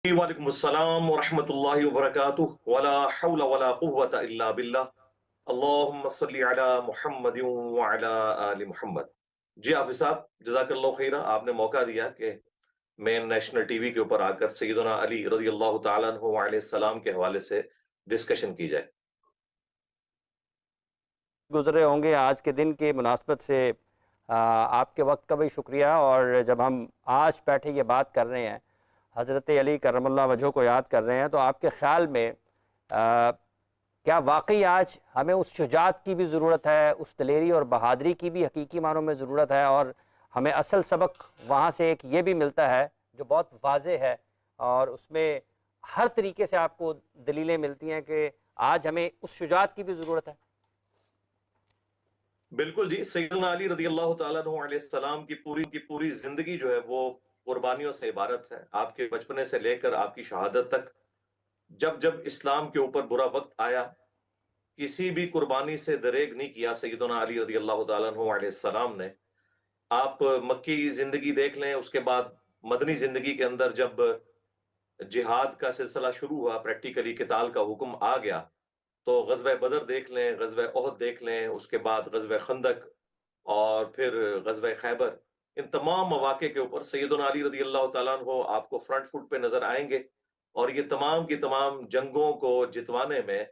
وعلیکم السلام ورحمۃ اللہ وبرکاتہ ولا حول ولا قوة الا باللہ اللہم صلی علی محمد وعلی آل محمد۔ جی حافظ صاحب، جزاک اللہ خیرہ، آپ نے موقع دیا کہ مین نیشنل ٹی وی کے اوپر آ کر سیدنا علی رضی اللہ تعالیٰ عنہ علیہ السلام کے حوالے سے ڈسکشن کی جائے۔ گزرے ہوں گے آج کے دن کی مناسبت سے آپ کے وقت کا بھی شکریہ۔ اور جب ہم آج بیٹھے یہ بات کر رہے ہیں، حضرت علی کرم اللہ وجہہ کو یاد کر رہے ہیں، تو آپ کے خیال میں کیا واقعی آج ہمیں اس شجاعت کی بھی ضرورت ہے، اس دلیری اور بہادری کی بھی حقیقی معنوں میں ضرورت ہے؟ اور ہمیں اصل سبق وہاں سے ایک یہ بھی ملتا ہے جو بہت واضح ہے، اور اس میں ہر طریقے سے آپ کو دلیلیں ملتی ہیں کہ آج ہمیں اس شجاعت کی بھی ضرورت ہے۔ بالکل جی، سیدنا علی رضی اللہ تعالیٰ عنہ علیہ السلام کی پوری زندگی جو ہے وہ قربانیوں سے عبارت ہے۔ آپ کے بچپنے سے لے کر آپ کی شہادت تک، جب جب اسلام کے اوپر برا وقت آیا، کسی بھی قربانی سے دریغ نہیں کیا سیدنا علی رضی اللہ تعالیٰ عنہ علیہ السلام نے۔ آپ مکی زندگی دیکھ لیں، اس کے بعد مدنی زندگی کے اندر جب جہاد کا سلسلہ شروع ہوا، پریکٹیکلی قتال کا حکم آ گیا، تو غزوہ بدر دیکھ لیں، غزوہ احد دیکھ لیں، اس کے بعد غزوہ خندق اور پھر غزوہ خیبر، ان تمام مواقع کے اوپر سیدنا علی رضی اللہ تعالیٰ عنہ آپ کو فرنٹ فٹ پہ نظر آئیں گے۔ اور یہ تمام کی تمام جنگوں کو جتوانے میں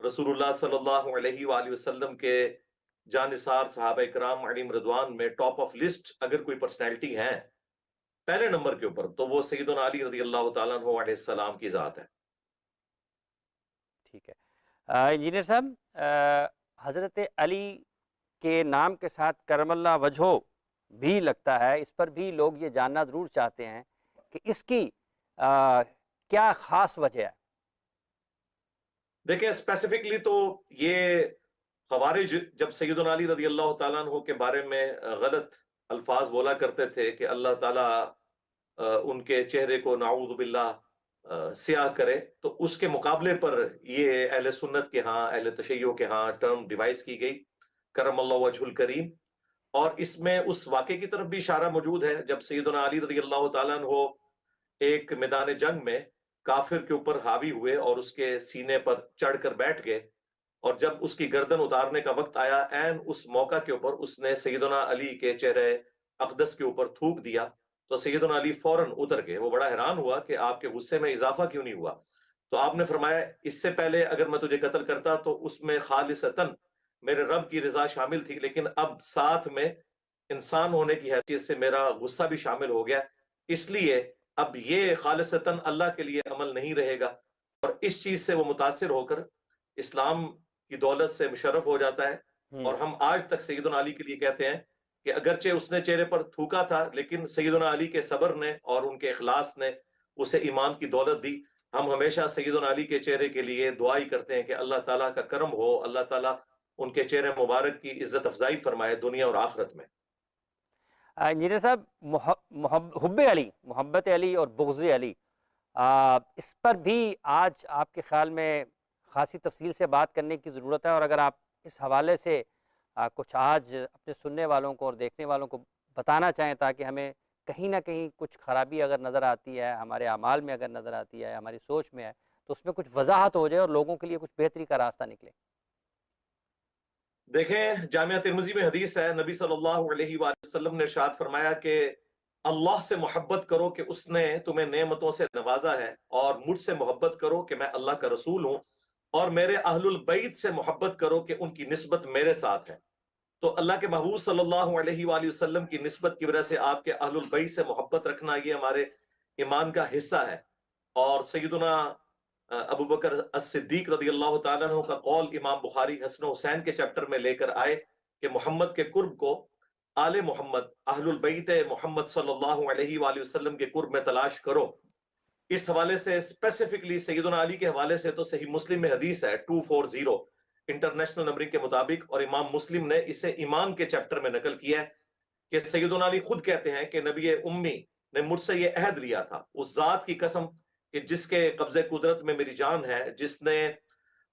رسول اللہ صلی اللہ علیہ وآلہ وسلم کے جانثار صحابہ کرام علیہم رضوان میں ٹاپ آف لسٹ اگر کوئی پرسنالٹی ہیں پہلے نمبر کے اوپر، تو وہ سیدنا علی رضی اللہ تعالیٰ عنہ علیہ السلام کی ذات ہے۔ ٹھیک ہے انجینئر صاحب، حضرت علی کے نام کے ساتھ کرم اللہ وجہہ بھی لگتا ہے، اس پر بھی لوگ یہ جاننا ضرور چاہتے ہیں کہ اس کی کیا خاص وجہ ہے؟ دیکھیں اسپیسیفکلی تو یہ خوارج جب سیدنا علی رضی اللہ تعالیٰ عنہ کے بارے میں غلط الفاظ بولا کرتے تھے کہ اللہ تعالیٰ ان کے چہرے کو نعوذ باللہ سیاہ کرے، تو اس کے مقابلے پر یہ اہل سنت کے ہاں، اہل تشیع کے ہاں ٹرم ڈیوائز کی گئی، کرم اللہ وجہ الکریم۔ اور اس میں اس واقعے کی طرف بھی اشارہ موجود ہے جب سیدنا علی رضی اللہ تعالیٰ عنہ ایک میدان جنگ میں کافر کے اوپر حاوی ہوئے اور اس کے سینے پر چڑھ کر بیٹھ گئے، اور جب اس کی گردن اتارنے کا وقت آیا، عین اس موقع کے اوپر اس نے سیدنا علی کے چہرے اقدس کے اوپر تھوک دیا، تو سیدنا علی فوراً اتر گئے۔ وہ بڑا حیران ہوا کہ آپ کے غصے میں اضافہ کیوں نہیں ہوا؟ تو آپ نے فرمایا اس سے پہلے اگر میں تجھے قتل کرتا تو اس میں خالصتاً میرے رب کی رضا شامل تھی، لیکن اب ساتھ میں انسان ہونے کی حیثیت سے میرا غصہ بھی شامل ہو گیا، اس لیے اب یہ خالصتاً اللہ کے لیے عمل نہیں رہے گا۔ اور اس چیز سے وہ متاثر ہو کر اسلام کی دولت سے مشرف ہو جاتا ہے۔ اور ہم آج تک سیدنا علی کے لیے کہتے ہیں کہ اگرچہ اس نے چہرے پر تھوکا تھا، لیکن سیدنا علی کے صبر نے اور ان کے اخلاص نے اسے ایمان کی دولت دی۔ ہم ہمیشہ سیدنا علی کے چہرے کے لیے دعا ہی کرتے ہیں کہ اللہ تعالیٰ کا کرم ہو، اللہ تعالیٰ ان کے چہرے مبارک کی عزت افزائی فرمائے دنیا اور آخرت میں۔ انجینئر صاحب، حب علی، محبت علی اور بغض علی، اس پر بھی آج آپ کے خیال میں خاصی تفصیل سے بات کرنے کی ضرورت ہے، اور اگر آپ اس حوالے سے کچھ آج اپنے سننے والوں کو اور دیکھنے والوں کو بتانا چاہیں تاکہ ہمیں کہیں نہ کہیں کچھ خرابی اگر نظر آتی ہے، ہمارے اعمال میں اگر نظر آتی ہے، ہماری سوچ میں ہے، تو اس میں کچھ وضاحت ہو جائے اور لوگوں کے لیے کچھ بہتری کا راستہ نکلے۔ دیکھیں جامعہ ترمذی میں حدیث ہے، نبی صلی اللہ علیہ وآلہ وسلم نے ارشاد فرمایا کہ اللہ سے محبت کرو کہ اس نے تمہیں نعمتوں سے نوازا ہے، اور مجھ سے محبت کرو کہ میں اللہ کا رسول ہوں، اور میرے اہل البیت سے محبت کرو کہ ان کی نسبت میرے ساتھ ہے۔ تو اللہ کے محبوب صلی اللہ علیہ وآلہ وسلم کی نسبت کی وجہ سے آپ کے اہل البیت سے محبت رکھنا یہ ہمارے ایمان کا حصہ ہے۔ اور سیدنا ابو بکر الصدیق رضی اللہ تعالیٰ عنہ کا قول امام بخاری حسن و حسین کے چیپٹر میں لے کر آئے کہ محمد کے قرب کو آل محمد، اہل البیت محمد صلی اللہ علیہ وآلہ وسلم کے قرب میں تلاش کرو۔ اس حوالے سے اسپیسیفکلی سیدنا علی کے حوالے سے تو صحیح مسلم میں حدیث ہے 240 انٹرنیشنل نمبرنگ کے مطابق، اور امام مسلم نے اسے ایمان کے چیپٹر میں نقل کیا ہے کہ سیدنا علی خود کہتے ہیں کہ نبی امی نے مجھ سے یہ عہد لیا تھا، اس ذات کی قسم کہ جس کے قبضے قدرت میں میری جان ہے، جس نے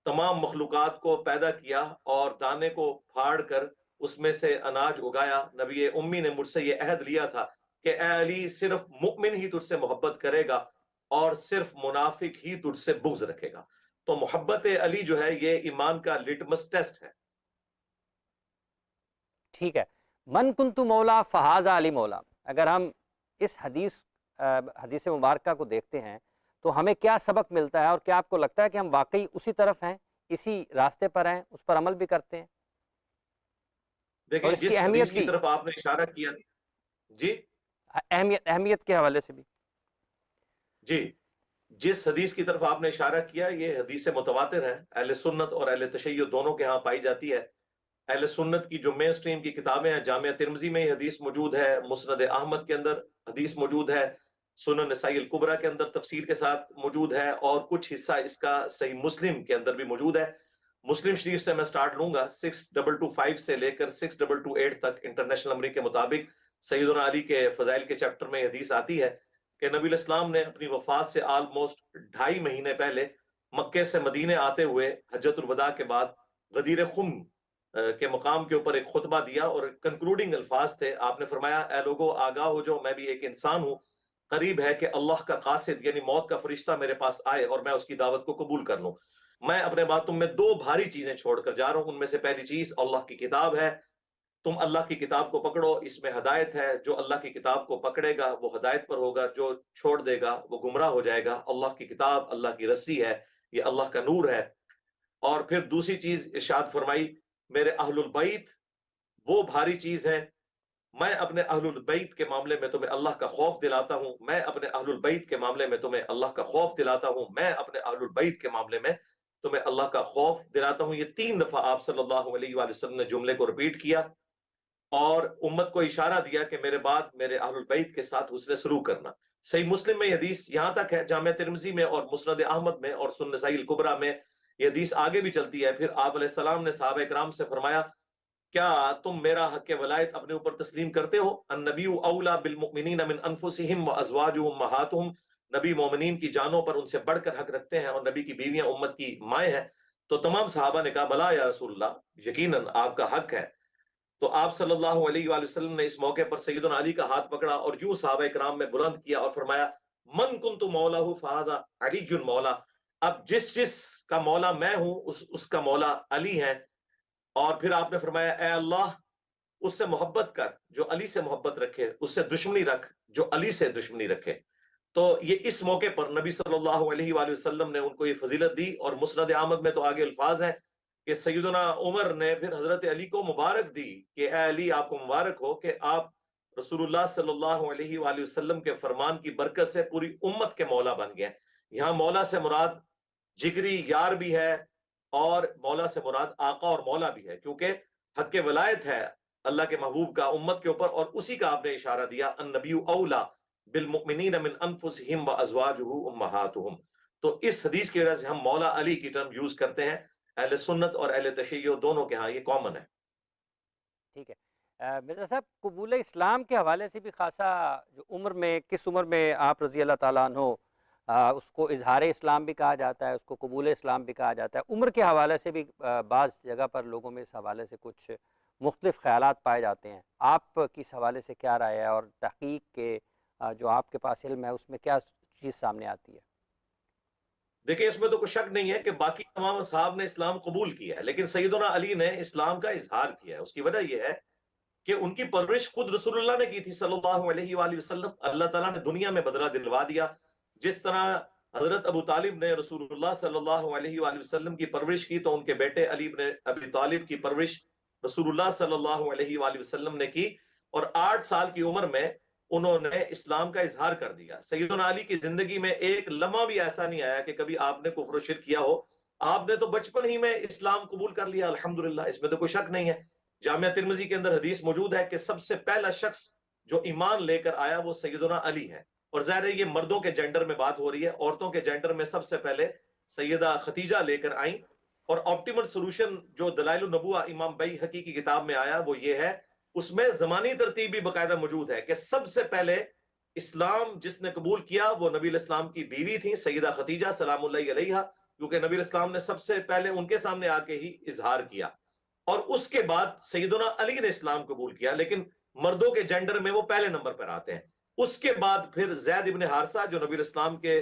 تمام مخلوقات کو پیدا کیا اور دانے کو پھاڑ کر اس میں سے اناج اگایا، نبی امی نے مجھ سے یہ عہد لیا تھا کہ اے علی صرف مؤمن ہی تجھ سے محبت کرے گا، اور صرف منافق ہی تجھ سے بغض رکھے گا. تو محبت علی جو ہے یہ ایمان کا لٹمس ٹیسٹ ہے. ٹھیک ہے. من کنت مولا فہذا علی مولا، اگر ہم اس حدیث مبارکہ کو دیکھتے ہیں تو ہمیں کیا سبق ملتا ہے، اور کیا آپ کو لگتا ہے کہ ہم واقعی اسی طرف ہیں، اسی راستے پر ہیں، اس پر عمل بھی کرتے ہیں؟ دیکھیں اور اس کی جس اہمیت حدیث کی بھی، طرف آپ نے اشارہ کیا. جی اہمیت کے حوالے سے بھی. جی جس حدیث کی طرف آپ نے اشارہ کیا یہ حدیث متواتر ہے، اہل سنت اور اہل تشیع دونوں کے ہاں پائی جاتی ہے. اہل سنت کی جو مین سٹریم کی کتابیں ہیں، جامعہ ترمذی میں یہ حدیث موجود ہے، مسند احمد کے اندر حدیث موجود ہے، سنن نسائی الکبریٰ کے اندر تفسیر کے ساتھ موجود ہے، اور کچھ حصہ اس کا صحیح مسلم کے اندر بھی موجود ہے. مسلم شریف سے میں سٹارٹ لوں گا. 6225 سے لے کر 6228 تک انٹرنیشنل نمبر کے مطابق سیدنا علی کے فضائل کے چیپٹر میں حدیث آتی ہے کہ نبی الاسلام نے اپنی وفات سے آلموسٹ 2.5 مہینے پہلے مکے سے مدینے آتے ہوئے حجۃ الوداع کے بعد غدیر خم کے مقام کے اوپر ایک خطبہ دیا، اور کنکلوڈنگ الفاظ تھے. آپ نے فرمایا اے لوگو آگاہ ہو جاؤ، میں بھی ایک انسان ہوں، قریب ہے کہ اللہ کا قاصد یعنی موت کا فرشتہ میرے پاس آئے اور میں اس کی دعوت کو قبول کر لوں. میں اپنے بعد تم میں 2 بھاری چیزیں چھوڑ کر جا رہا ہوں. ان میں سے پہلی چیز اللہ کی کتاب ہے، تم اللہ کی کتاب کو پکڑو، اس میں ہدایت ہے. جو اللہ کی کتاب کو پکڑے گا وہ ہدایت پر ہوگا، جو چھوڑ دے گا وہ گمراہ ہو جائے گا. اللہ کی کتاب اللہ کی رسی ہے، یہ اللہ کا نور ہے. اور پھر دوسری چیز ارشاد فرمائی میرے اہل البیت وہ بھاری چیز ہے. میں اپنے اہل البیت کے معاملے میں تمہیں اللہ کا خوف دلاتا ہوں، میں اپنے اہل البیت کے معاملے میں تمہیں اللہ کا خوف دلاتا ہوں، میں اپنے اہل البیت کے معاملے میں تمہیں اللہ کا خوف دلاتا ہوں. یہ 3 دفعہ آپ صلی اللہ علیہ وآلہ وسلم نے جملے کو ریپیٹ کیا اور امت کو اشارہ دیا کہ میرے بعد میرے اہل البیت کے ساتھ حسن سلوک کرنا. صحیح مسلم میں یہ حدیث یہاں تک ہے، جامعہ ترمذی میں اور مسند احمد میں اور سنن نسائی الکبریٰ میں یہ حدیث آگے بھی چلتی ہے. پھر آپ علیہ السلام نے صحابہ کرام سے فرمایا کیا تم میرا حق ولایت اپنے اوپر تسلیم کرتے ہو؟ النبی اولا بالمؤمنین من انفسہم وازواجہ امہاتہم، نبی مومنین کی جانوں پر ان سے بڑھ کر حق رکھتے ہیں، اور نبی کی بیویاں امت کی مائیں ہیں. تو تمام صحابہ نے کہا بلا یا رسول اللہ، یقیناً آپ کا حق ہے. تو آپ صلی اللہ علیہ وآلہ وسلم نے اس موقع پر سیدنا علی کا ہاتھ پکڑا اور یوں صحابہ کرام میں بلند کیا اور فرمایا من کنت مولا فہذا علی مولا. اب جس کا مولا میں ہوں اس کا مولا علی ہے. اور پھر آپ نے فرمایا اے اللہ اس سے محبت کر جو علی سے محبت رکھے، اس سے دشمنی رکھ جو علی سے دشمنی رکھے. تو یہ اس موقع پر نبی صلی اللہ علیہ وآلہ وسلم نے ان کو یہ فضیلت دی. اور مسند احمد میں تو آگے الفاظ ہیں کہ سیدنا عمر نے پھر حضرت علی کو مبارک دی کہ اے علی آپ کو مبارک ہو کہ آپ رسول اللہ صلی اللہ علیہ وآلہ وسلم کے فرمان کی برکت سے پوری امت کے مولا بن گئے. یہاں مولا سے مراد جگری یار بھی ہے، اور مولا سے مراد آقا اور مولا بھی ہے، کیونکہ حق ولایت ہے اللہ کے محبوب کا امت کے اوپر. اور اسی کا آپ نے اشارہ دیا النبی اولا بالمؤمنین من انفسہم وازواجہ امہاتہم. تو اس حدیث کی وجہ سے ہم مولا علی کی ٹرم یوز کرتے ہیں. اہل سنت اور اہل تشیع دونوں کے ہاں یہ کامن ہے. ٹھیک ہے. مرزا صاحب قبول اسلام کے حوالے سے بھی خاصا جو عمر میں کس عمر میں آپ رضی اللہ تعالیٰ عنہ اس کو اظہار اسلام بھی کہا جاتا ہے، اس کو قبول اسلام بھی کہا جاتا ہے. عمر کے حوالے سے بھی بعض جگہ پر لوگوں میں اس حوالے سے کچھ مختلف خیالات پائے جاتے ہیں. آپ کی اس حوالے سے کیا رائے ہے، اور تحقیق کے جو آپ کے پاس علم ہے اس میں کیا چیز سامنے آتی ہے؟ دیکھیں اس میں تو کوئی شک نہیں ہے کہ باقی تمام اصحاب نے اسلام قبول کیا ہے، لیکن سیدنا علی نے اسلام کا اظہار کیا ہے. اس کی وجہ یہ ہے کہ ان کی پرورش خود رسول اللہ نے کی تھی صلی اللہ علیہ وآلہ وسلم. اللہ تعالیٰ نے دنیا میں بدلہ دلوا دیا. جس طرح حضرت ابو طالب نے رسول اللہ صلی اللہ علیہ وآلہ وسلم کی پرورش کی، تو ان کے بیٹے علی بن ابی طالب کی پرورش رسول اللہ صلی اللہ علیہ وآلہ وسلم نے کی، اور 8 سال کی عمر میں انہوں نے اسلام کا اظہار کر دیا. سیدنا علی کی زندگی میں ایک لمحہ بھی ایسا نہیں آیا کہ کبھی آپ نے کفر و شرک کیا ہو. آپ نے تو بچپن ہی میں اسلام قبول کر لیا الحمدللہ، اس میں تو کوئی شک نہیں ہے. جامعہ ترمذی کے اندر حدیث موجود ہے کہ سب سے پہلا شخص جو ایمان لے کر آیا وہ سیدنا علی ہے. اور ظاہر ہے یہ مردوں کے جینڈر میں بات ہو رہی ہے، عورتوں کے جینڈر میں سب سے پہلے سیدہ خدیجہ لے کر آئیں. اور آپٹیمل سولوشن جو دلائل النبوہ امام بیہقی کی کتاب میں آیا وہ یہ ہے، اس میں زمانی ترتیب بھی باقاعدہ موجود ہے کہ سب سے پہلے اسلام جس نے قبول کیا وہ نبی الاسلام کی بیوی تھی سیدہ خدیجہ سلام اللہ علیہا، کیونکہ نبی الاسلام نے سب سے پہلے ان کے سامنے آ کے ہی اظہار کیا. اور اس کے بعد سیدنا علی نے اسلام قبول کیا، لیکن مردوں کے جینڈر میں وہ پہلے نمبر پر آتے ہیں. اس کے بعد پھر زید ابن حارثہ جو نبی الاسلام کے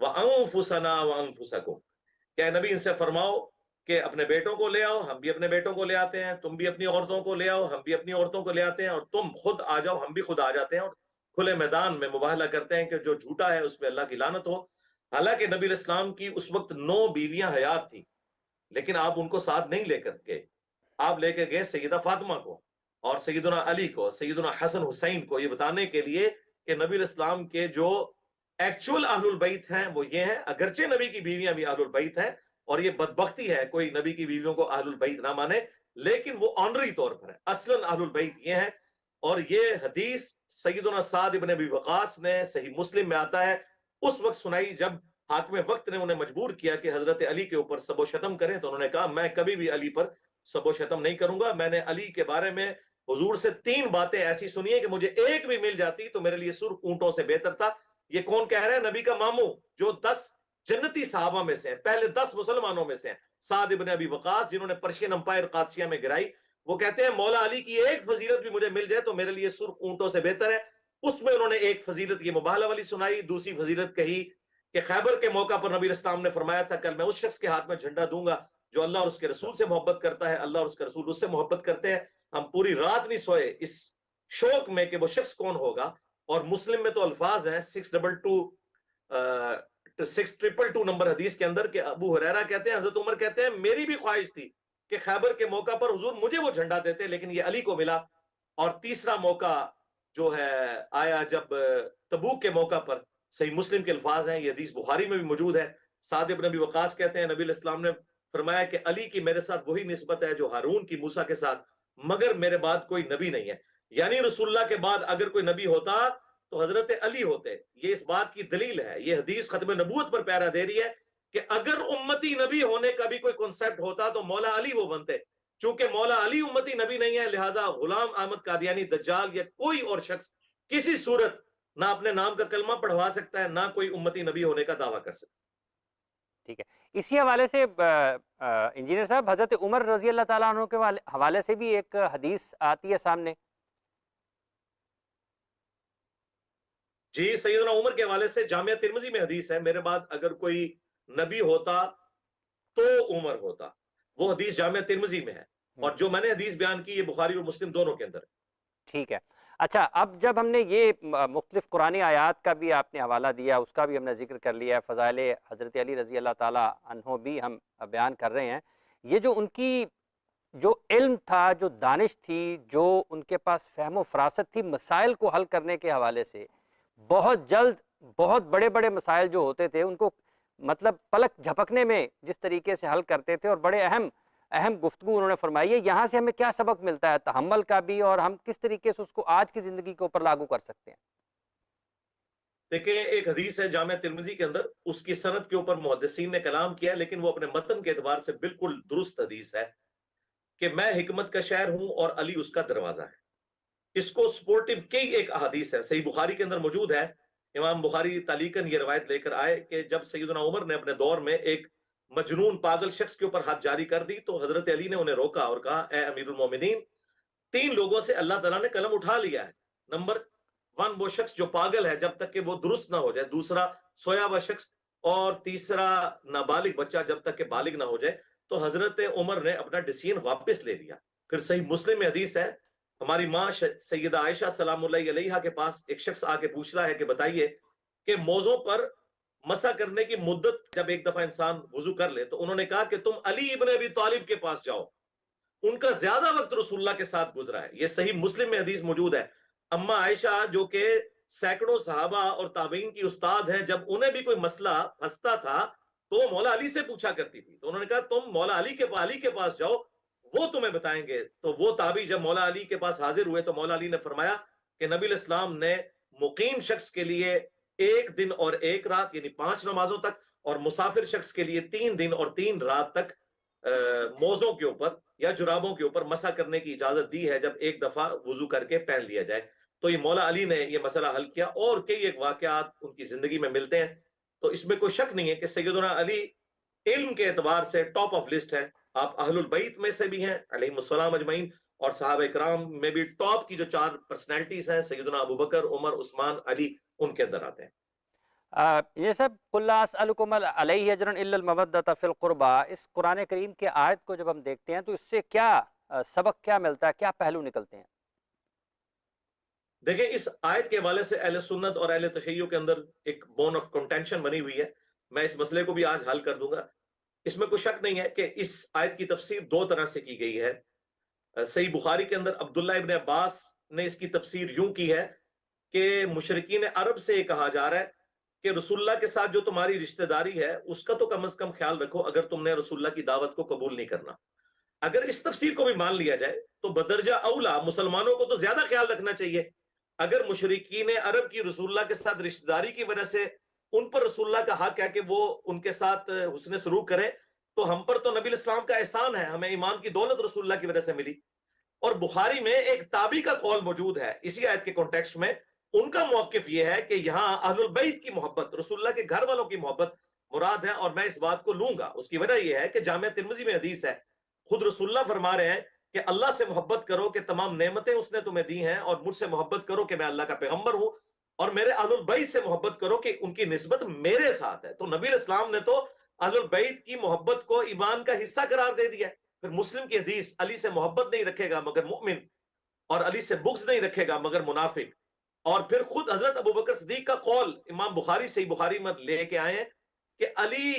وَأَنفُسَنَا وَأَنفُسَكُمْ، کہ اے نبی ان سے فرماؤ کہ اپنے بیٹوں کو لے آؤ، ہم بھی اپنے بیٹوں کو لے آتے ہیں، تم بھی اپنی عورتوں کو لے آؤ، ہم بھی اپنی عورتوں کو لے آتے ہیں، اور تم خود آ جاؤ، ہم بھی خود آ جاتے ہیں، اور کھلے میدان میں مباہلہ کرتے ہیں کہ جو جھوٹا ہے اس پہ اللہ کی لعنت ہو۔ حالانکہ نبی علیہ السلام کی اس وقت 9 بیویاں حیات تھیں، لیکن آپ ان کو ساتھ نہیں لے کر گئے، آپ لے کے گئے سیدہ فاطمہ کو اور سیدنا علی کو، سیدنا حسن حسین کو، یہ بتانے کے لیے کہ نبی علیہ السلام کے جو ایکچول اہل البیت ہیں وہ یہ ہیں، اگرچہ نبی کی بیویاں بھی اہل البیت ہیں، اور یہ بدبختی ہے کوئی نبی کی بیویوں کو اہل البیت نہ مانے، لیکن وہ آنری طور پر ہے، اصلاً اہل البیت یہ ہیں۔ اور یہ حدیث سیدنا سعد ابن ابی وقاص نے، صحیح مسلم میں آتا ہے، اس وقت سنائی جب حاکم وقت نے انہیں مجبور کیا کہ حضرت علی کے اوپر سب و شتم کریں، تو انہوں نے کہا میں کبھی بھی علی پر سب و شتم نہیں کروں گا، میں نے علی کے بارے میں حضور سے 3 باتیں ایسی سنی ہیں کہ مجھے ایک بھی مل جاتی تو میرے لیے سرخ اونٹوں سے بہتر تھا۔ یہ کون کہہ رہے ہیں؟ نبی کا ماموں جو 10 جنتی صحابہ میں سے ہیں، پہلے 10 مسلمانوں میں سے ہیں، سعد ابن ابی وقاص، جنہوں نے پرشین امپائر قادسیہ میں گرائی، وہ کہتے ہیں مولا علی کی ایک فضیلت بھی مجھے مل جائے تو میرے لیے سرخ اونٹوں سے بہتر ہے۔ اس میں انہوں نے ایک فضیلت یہ مباہلہ والی سنائی، دوسری فضیلت کہی کہ خیبر کے موقع پر نبی اسلام نے فرمایا تھا کل میں اس شخص کے ہاتھ میں جھنڈا دوں گا جو اللہ اور اس کے رسول سے محبت کرتا ہے، اللہ اور اس کے رسول اس سے محبت کرتے ہیں۔ ہم پوری رات نہیں سوئے اس شوق میں کہ وہ شخص کون ہوگا، اور مسلم میں تو الفاظ ہیں 6222 نمبر حدیث کے اندر کہ ابو ہریرہ کہتے ہیں حضرت عمر کہتے ہیں میری بھی خواہش تھی کہ خیبر کے موقع پر حضور مجھے وہ جھنڈا دیتے، لیکن یہ علی کو ملا۔ اور تیسرا موقع جو ہے آیا جب تبوک کے موقع پر، صحیح مسلم کے الفاظ ہیں، یہ حدیث بخاری میں بھی موجود ہے، سعد ابن ابی وقاص کہتے ہیں نبی علیہ السلام نے فرمایا کہ علی کی میرے ساتھ وہی نسبت ہے جو ہارون کی موسیٰ کے ساتھ، مگر میرے بعد کوئی نبی نہیں ہے، یعنی رسول اللہ کے بعد اگر کوئی نبی ہوتا تو حضرت علی ہوتے۔ یہ اس بات کی دلیل ہے، یہ حدیث ختم نبوت پر پیرا دے رہی ہے کہ اگر امتی نبی ہونے کا بھی کوئی کنسپٹ ہوتا تو مولا علی وہ بنتے، چونکہ مولا علی امتی نبی نہیں ہے، لہٰذا غلام احمد قادیانی دجال یا کوئی اور شخص کسی صورت نہ اپنے نام کا کلمہ پڑھوا سکتا ہے، نہ کوئی امتی نبی ہونے کا دعویٰ کر سکتا ہے۔ ٹھیک ہے، اسی حوالے سے انجینئر صاحب، حضرت عمر رضی اللہ تعالیٰ عنہ کے حوالے سے بھی ایک حدیث آتی ہے سامنے۔ جی، سیدنا عمر کے حوالے سے جامعہ ترمذی میں حدیث ہے، میرے بعد اگر کوئی نبی ہوتا تو عمر ہوتا، وہ حدیث جامعہ ترمذی میں ہے، اور جو میں نے حدیث بیان کی یہ بخاری اور مسلم دونوں کے اندر ہے۔ ٹھیک ہے، اچھا، اب جب ہم نے یہ مختلف قرآنی آیات کا بھی آپ نے حوالہ دیا، اس کا بھی ہم نے ذکر کر لیا ہے، فضائل حضرت علی رضی اللہ تعالیٰ عنہ بھی ہم بیان کر رہے ہیں، یہ جو ان کی جو علم تھا، جو دانش تھی، جو ان کے پاس فہم و فراست تھی مسائل کو حل کرنے کے حوالے سے، بہت جلد بہت بڑے بڑے مسائل جو ہوتے تھے ان کو مطلب پلک جھپکنے میں جس طریقے سے حل کرتے تھے، اور بڑے اہم گفتگو انہوں نے فرمائی ہے۔ یہاں سے ہمیں کیا سبق ملتا ہے تحمل کا بھی، اور ہم کس طریقے سے اس کو آج کی زندگی کے اوپر لاگو کر سکتے ہیں؟ دیکھیں، ایک حدیث ہے جامعہ ترمذی کے اندر، اس کی سند کے اوپر محدثین نے کلام کیا، لیکن وہ اپنے متن کے اعتبار سے بالکل درست حدیث ہے کہ میں حکمت کا شہر ہوں اور علی اس کا دروازہ ہے۔ اس کو سپورٹیو کئی ایک احادیث ہے، صحیح بخاری کے اندر موجود ہے، امام بخاری تعلیقاً یہ روایت لے کر آئے کہ جب سیدنا عمر نے اپنے دور میں ایک مجنون پاگل شخص کے اوپر ہاتھ جاری کر دی تو حضرت علی نے انہیں روکا اور کہا اے امیر المومنین، 3 لوگوں سے اللہ تعالیٰ نے قلم اٹھا لیا ہے۔ نمبر 1 وہ شخص جو پاگل ہے جب تک کہ وہ درست نہ ہو جائے، دوسرا سویا ہوا شخص، اور تیسرا نابالغ بچہ جب تک کہ بالغ نہ ہو جائے۔ تو حضرت عمر نے اپنا ڈیسیژن واپس لے لیا۔ پھر صحیح مسلم میں حدیث ہے، ہماری ماں سیدہ عائشہ سلام اللہ علیہا کے پاس ایک شخص آ کے پوچھ رہا ہے کہ بتائیے کہ موضوع پر مسح کرنے کی مدت جب ایک دفعہ انسان وضو کر لے، تو انہوں نے کہا کہ تم علی ابن ابی طالب کے پاس جاؤ، ان کا زیادہ وقت رسول اللہ کے ساتھ گزرا ہے۔ یہ صحیح مسلم میں حدیث موجود ہے۔ اما عائشہ جو کہ سینکڑوں صحابہ اور تابعین کی استاد ہیں، جب انہیں بھی کوئی مسئلہ پھنستا تھا تو وہ مولا علی سے پوچھا کرتی تھی، تو انہوں نے کہا تم مولا علی کے پاس جاؤ، وہ تمہیں بتائیں گے۔ تو وہ تابعی جب مولا علی کے پاس حاضر ہوئے تو مولا علی نے فرمایا کہ نبی علیہ السلام نے مقیم شخص کے لیے 1 دن اور 1 رات یعنی 5 نمازوں تک، اور مسافر شخص کے لیے 3 دن اور 3 رات تک موزوں کے اوپر یا جرابوں کے اوپر مسح کرنے کی اجازت دی ہے جب ایک دفعہ وضو کر کے پہن لیا جائے۔ تو یہ مولا علی نے یہ مسئلہ حل کیا، اور کئی ایک واقعات ان کی زندگی میں ملتے ہیں۔ تو اس میں کوئی شک نہیں ہے کہ سیدنا علی علم کے اعتبار سے ٹاپ آف لسٹ ہے۔ آپ اہل البیت میں سے بھی ہیں علیہم السلام اجمعین، اور صحابہ اکرام میں بھی ٹاپ کی جو 4 پرسنالٹیز ہیں سیدنا ابو بکر، عمر، عثمان، علی، ان کے اندر آتے ہیں۔ یہ سب قل لا اسألکم علیہ اجرا الا المودۃ فی القربى، اس قرآن کریم کے آیت کو جب ہم دیکھتے ہیں تو اس سے کیا سبق کیا ملتا ہے، کیا پہلو نکلتے ہیں؟ دیکھیں، اس آیت کے حوالے سے اہل سنت اور اہل تشیع کے اندر ایک بون آف کنٹینشن بنی ہوئی ہے. میں اس مسئلے کو بھی آج حل کر دوں گا. اس میں کوئی شک نہیں ہے کہ اس آیت کی تفسیر دو طرح سے کی گئی ہے. صحیح بخاری کے اندر عبداللہ ابن عباس نے اس کی تفسیر یوں کی ہے کہ مشرکین عرب سے یہ کہا جا رہا ہے کہ رسول اللہ کے ساتھ جو تمہاری رشتہ داری ہے اس کا تو کم از کم خیال رکھو اگر تم نے رسول اللہ کی دعوت کو قبول نہیں کرنا. اگر اس تفسیر کو بھی مان لیا جائے تو بدرجہ اولا مسلمانوں کو تو زیادہ خیال رکھنا چاہیے. اگر مشرکین عرب کی رسول اللہ کے ساتھ رشتہ داری کی وجہ سے ان پر رسول اللہ کا حق ہے کہ وہ ان کے ساتھ حسن سلوک کریں، تو ہم پر تو نبی الاسلام کا احسان ہے، ہمیں ایمان کی دولت رسول اللہ کی وجہ سے ملی. اور بخاری میں ایک تابعی کا قول موجود ہے اسی آیت کے کانٹیکسٹ میں. ان کا موقف یہ ہے کہ یہاں اہل البیت کی محبت، رسول اللہ کے گھر والوں کی محبت مراد ہے، اور میں اس بات کو لوں گا. اس کی وجہ یہ ہے کہ جامع ترمذی میں حدیث ہے، خود رسول اللہ فرما رہے ہیں کہ اللہ سے محبت کرو کہ تمام نعمتیں اس نے تمہیں دی ہیں، اور مجھ سے محبت کرو کہ میں اللہ کا پیغمبر ہوں، اور میرے اہل البیت سے محبت کرو کہ ان کی نسبت میرے ساتھ ہے. تو نبی علیہ السلام نے تو اہل البیت کی محبت کو ایمان کا حصہ قرار دے دیا. پھر مسلم کی حدیث، علی سے محبت نہیں رکھے گا مگر مؤمن، اور علی سے بغض نہیں رکھے گا مگر منافق. اور پھر خود حضرت ابوبکر صدیق کا قول امام بخاری صحیح بخاری میں لے کے آئے ہیں کہ علی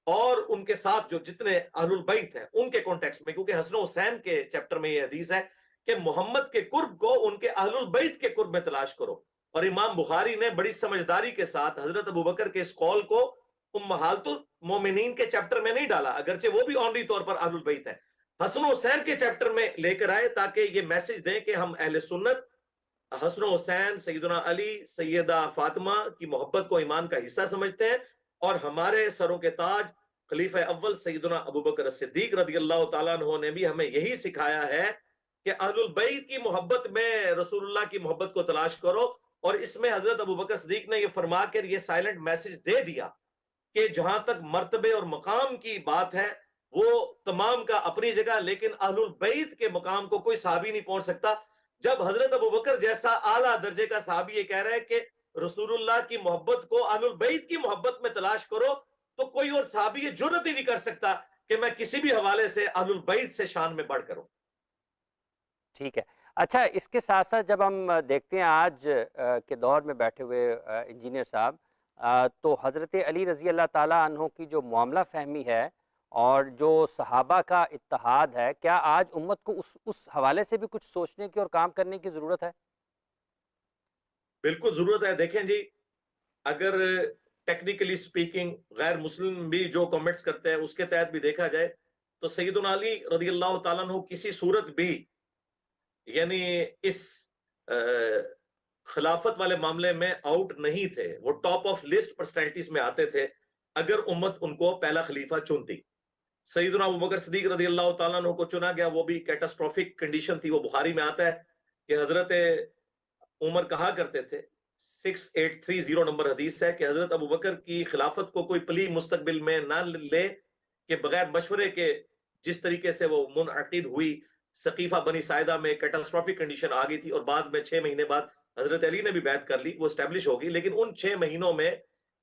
اور ان کے ساتھ جو جتنے اہل البیت ہیں ان کے کانٹیکسٹ میں، کیونکہ حسن و حسین کے چیپٹر میں یہ حدیث ہے کہ محمد کے قرب کو ان کے اہل البیت کے قرب میں تلاش کرو. اور امام بخاری نے بڑی سمجھداری کے ساتھ حضرت ابوبکر کے اس قول کو امہات المومنین کے چیپٹر میں نہیں ڈالا، اگرچہ وہ بھی آنری طور پر اہل البیت ہیں، حسن و حسین کے چیپٹر میں لے کر آئے تاکہ یہ میسج دیں کہ ہم اہل سنت حسن و حسین، سیدنا علی، سیدہ فاطمہ کی محبت کو ایمان کا حصہ سمجھتے ہیں، اور ہمارے سروں کے تاج خلیفہ اول سیدنا ابوبکر صدیق رضی اللہ تعالیٰ عنہ نے بھی ہمیں یہی سکھایا ہے کہ اہل البیت کی محبت میں رسول اللہ کی محبت کو تلاش کرو. اور اس میں حضرت ابوبکر صدیق نے یہ فرما کر یہ سائلنٹ میسج دے دیا کہ جہاں تک مرتبے اور مقام کی بات ہے وہ تمام کا اپنی جگہ، لیکن اہل البیت کے مقام کو کوئی صحابی نہیں پہنچ سکتا. جب حضرت ابوبکر جیسا اعلیٰ درجے کا صحابی یہ کہہ رہا ہے کہ رسول اللہ کی محبت کو اہل البیت کی محبت میں تلاش کرو، تو کوئی اور صحابی یہ جرات ہی نہیں کر سکتا کہ میں کسی بھی حوالے سے اہل البیت سے شان میں بڑھ کروں. ٹھیک ہے. اچھا، اس کے ساتھ ساتھ جب ہم دیکھتے ہیں آج کے دور میں بیٹھے ہوئے انجینئر صاحب، تو حضرت علی رضی اللہ تعالیٰ عنہ کی جو معاملہ فہمی ہے اور جو صحابہ کا اتحاد ہے، کیا آج امت کو اس حوالے سے بھی کچھ سوچنے کی اور کام کرنے کی ضرورت ہے؟ بالکل ضرورت ہے. دیکھیں جی، اگر ٹیکنیکلی سپیکنگ غیر مسلم بھی جو کمنٹس کرتے ہیں اس کے تحت بھی دیکھا جائے تو سیدنا علی رضی اللہ تعالیٰ عنہ کسی صورت بھی یعنی اس خلافت والے معاملے میں آؤٹ نہیں تھے. وہ ٹاپ آف لسٹ پرسنالٹیز میں آتے تھے اگر امت ان کو پہلا خلیفہ چنتی. سیدنا ابوبکر صدیق رضی اللہ تعالیٰ عنہ کو چنا گیا، وہ بھی کیٹاسٹروفک کنڈیشن تھی. وہ بخاری میں آتا ہے کہ حضرت عمر کہا کرتے تھے، 6830 نمبر حدیث ہے، کہ حضرت ابوبکر کی خلافت کو کوئی پلی مستقبل میں نہ لے کہ بغیر مشورے کے جس طریقے سے وہ منعقد ہوئی سقیفہ بنی ساعدہ میں کیٹاسٹروفک کنڈیشن آ گئی تھی، اور بعد میں 6 مہینے بعد حضرت علی نے بھی بیعت کر لی، وہ اسٹیبلش ہوگی. لیکن ان 6 مہینوں میں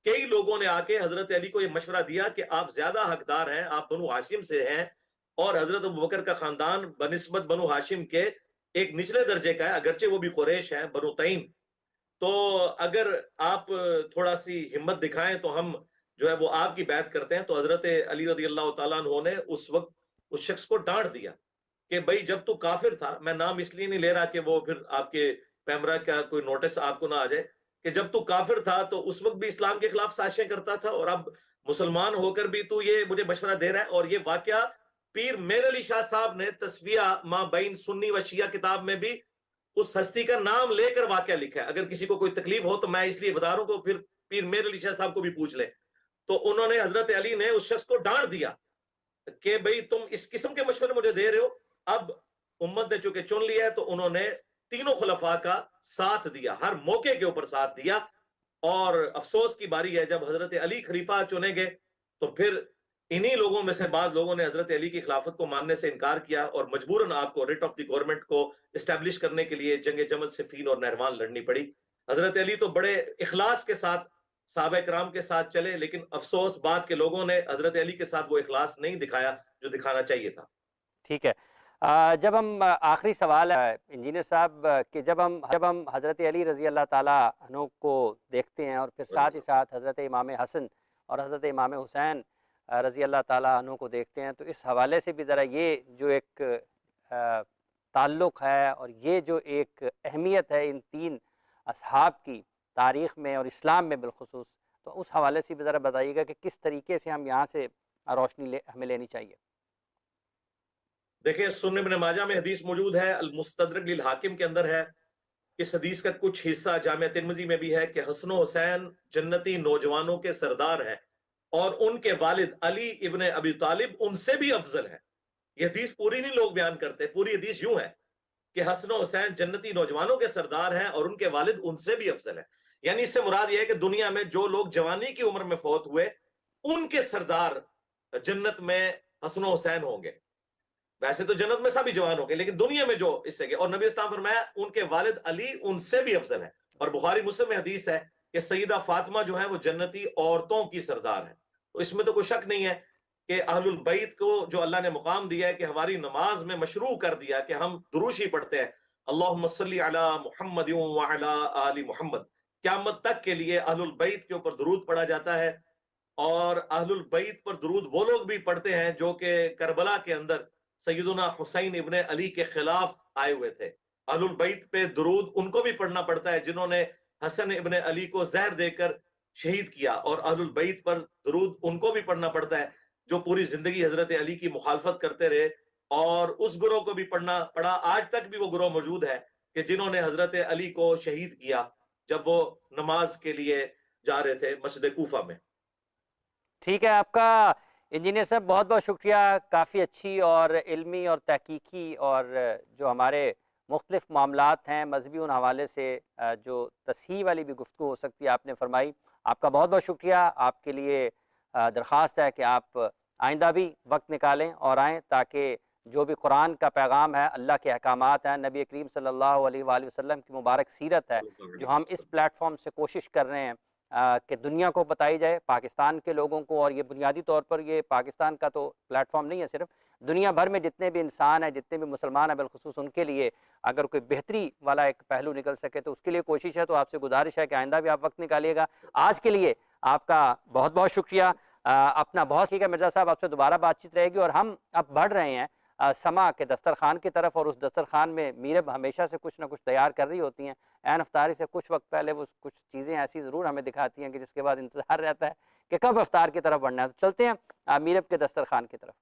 کئی لوگوں نے آ کے حضرت علی کو یہ مشورہ دیا کہ آپ زیادہ حقدار ہیں، آپ بنو ہاشم سے ہیں، اور حضرت ابوبکر کا خاندان بنسبت بنو ہاشم کے ایک نچلے درجے کا ہے، اگرچہ وہ بھی قریش ہیں، بنو تیم. تو اگر آپ تھوڑا سی ہمت دکھائیں تو ہم جو ہے وہ آپ کی بیعت کرتے ہیں. تو حضرت علی رضی اللہ تعالیٰ عنہ نے اس وقت اس شخص کو ڈانٹ دیا کہ بھائی جب تو کافر تھا، میں نام اس لیے نہیں لے رہا کہ وہ پھر آپ کے پیمرا کا کوئی نوٹس آپ کو نہ آ جائے، کہ جب تو کافر تھا تو اس وقت بھی اسلام کے خلاف سازشیں کرتا تھا، اور اب مسلمان ہو کر بھی تو یہ مجھے مشورہ دے رہا ہے. اور یہ واقعہ پیر میر علی شاہ صاحب نے تصفیہ ما بین سنی و شیعہ کتاب میں بھی اس ہستی کا نام لے کر واقعہ لکھا ہے. اگر کسی کو کوئی تکلیف ہو تو میں اس لیے بتا رہا ہوں کہ پھر پیر میر علی شاہ صاحب کو بھی پوچھ لے. تو انہوں نے حضرت علی نے اس شخص کو ڈانٹ دیا کہ بھئی تم اس قسم کے مشورے مجھے دے رہے ہو. اب امت نے چونکہ چن لیا ہے تو انہوں نے تینوں خلفاء کا ساتھ دیا، ہر موقع کے اوپر ساتھ دیا. اور افسوس کی باری ہے جب حضرت علی خلیفہ چنے گئے تو پھر انہی لوگوں میں سے بعض لوگوں نے حضرت علی کی خلافت کو ماننے سے انکار کیا، اور مجبوراً آپ کو ریٹ آف دی گورنمنٹ کو اسٹیبلش کرنے کے لیے جنگ جمل صفین اور نہروان لڑنی پڑی. حضرت علی تو بڑے اخلاص کے ساتھ صحابہ کرام کے ساتھ چلے، لیکن افسوس بات کے لوگوں نے حضرت علی کے ساتھ وہ اخلاص نہیں دکھایا جو دکھانا چاہیے تھا۔ ٹھیک ہے، جب ہم آخری سوال ہے انجینئر صاحب کہ جب ہم حضرت علی رضی اللہ تعالیٰ عنہ کو دیکھتے ہیں اور پھر ساتھ ہی ساتھ حضرت امام حسن اور حضرت امام حسین رضی اللہ تعالیٰ عنہ کو دیکھتے ہیں، تو اس حوالے سے بھی ذرا یہ جو ایک تعلق ہے اور یہ جو ایک اہمیت ہے ان تین اصحاب کی تاریخ میں اور اسلام میں بالخصوص، تو اس حوالے سے بھی ذرا بتائیے گا کہ کس طریقے سے ہم یہاں سے روشنی ہمیں لینی چاہیے۔ دیکھیں سنن ابن ماجہ میں حدیث موجود ہے، المستدرک للحاکم کے اندر ہے، اس حدیث کا کچھ حصہ جامع ترمذی میں بھی ہے کہ حسن و حسین جنتی نوجوانوں کے سردار ہیں اور ان کے والد علی ابن ابی طالب ان سے بھی افضل ہے۔ یہ حدیث پوری نہیں لوگ بیان کرتے، پوری حدیث یوں ہے کہ حسن و حسین جنتی نوجوانوں کے سردار ہیں اور ان کے والد ان سے بھی افضل ہیں۔ یعنی اس سے مراد یہ ہے کہ دنیا میں جو لوگ جوانی کی عمر میں فوت ہوئے ان کے سردار جنت میں حسن و حسین ہوں گے۔ ویسے تو جنت میں سبھی جوان ہوں گے، لیکن دنیا میں جو اس سے گئے، اور نبی اسلام فرمایا ان کے والد علی ان سے بھی افضل ہے۔ اور بخاری مسلم میں حدیث ہے کہ سیدہ فاطمہ جو ہے وہ جنتی عورتوں کی سردار ہے۔ تو اس میں تو کوئی شک نہیں ہے کہ اہل البیت کو جو اللہ نے مقام دیا ہے کہ ہماری نماز میں مشروع کر دیا کہ ہم دروشی پڑھتے ہیں، اللہم صلی علی محمد وعلی آل محمد، قیامت تک کے لیے اہل البیت کے اوپر درود پڑھا جاتا ہے۔ اور اہل البیت پر درود وہ لوگ بھی پڑھتے ہیں جو کہ کربلا کے اندر سیدنا حسین ابن علی کے خلاف آئے ہوئے تھے۔ اہل البیت پہ درود ان کو بھی پڑھنا پڑتا ہے جنہوں نے حسن ابن علی کو زہر دے کر شہید کیا، اور اہل البیت پر درود ان کو بھی پڑھنا پڑتا ہے جو پوری زندگی حضرت علی کی مخالفت کرتے رہے، اور اس گروہ کو بھی پڑھنا پڑا۔ آج تک بھی وہ گروہ موجود ہے کہ جنہوں نے حضرت علی کو شہید کیا جب وہ نماز کے لیے جا رہے تھے مسجد کوفہ میں۔ ٹھیک ہے، آپ کا انجینئر صاحب بہت بہت شکریہ، کافی اچھی اور علمی اور تحقیقی اور جو ہمارے مختلف معاملات ہیں مذہبی ان حوالے سے جو تصحیح والی بھی گفتگو ہو سکتی ہے آپ نے فرمائی۔ آپ کا بہت بہت شکریہ۔ آپ کے لیے درخواست ہے کہ آپ آئندہ بھی وقت نکالیں اور آئیں تاکہ جو بھی قرآن کا پیغام ہے، اللہ کے احکامات ہیں، نبی کریم صلی اللہ علیہ وآلہ وسلم کی مبارک سیرت ہے، جو ہم اس پلیٹ فارم سے کوشش کر رہے ہیں کہ دنیا کو بتائی جائے، پاکستان کے لوگوں کو، اور یہ بنیادی طور پر یہ پاکستان کا تو پلیٹ فارم نہیں ہے صرف، دنیا بھر میں جتنے بھی انسان ہیں، جتنے بھی مسلمان ہیں بالخصوص ان کے لیے اگر کوئی بہتری والا ایک پہلو نکل سکے تو اس کے لیے کوشش ہے۔ تو آپ سے گزارش ہے کہ آئندہ بھی آپ وقت نکالیے گا۔ آج کے لیے آپ کا بہت بہت شکریہ۔ اپنا بہت ٹھیک ہے مرزا صاحب، آپ سے دوبارہ بات چیت رہے گی، اور ہم اب بڑھ رہے ہیں سما کے دسترخوان کی طرف، اور اس دسترخوان میں میرب ہمیشہ سے کچھ نہ کچھ تیار کر رہی ہوتی ہیں۔ عین افطاری سے کچھ وقت پہلے وہ کچھ چیزیں ایسی ضرور ہمیں دکھاتی ہیں کہ جس کے بعد انتظار رہتا ہے کہ کب افطار کی طرف بڑھنا ہے۔ تو چلتے ہیں میرب کے دسترخوان کی طرف۔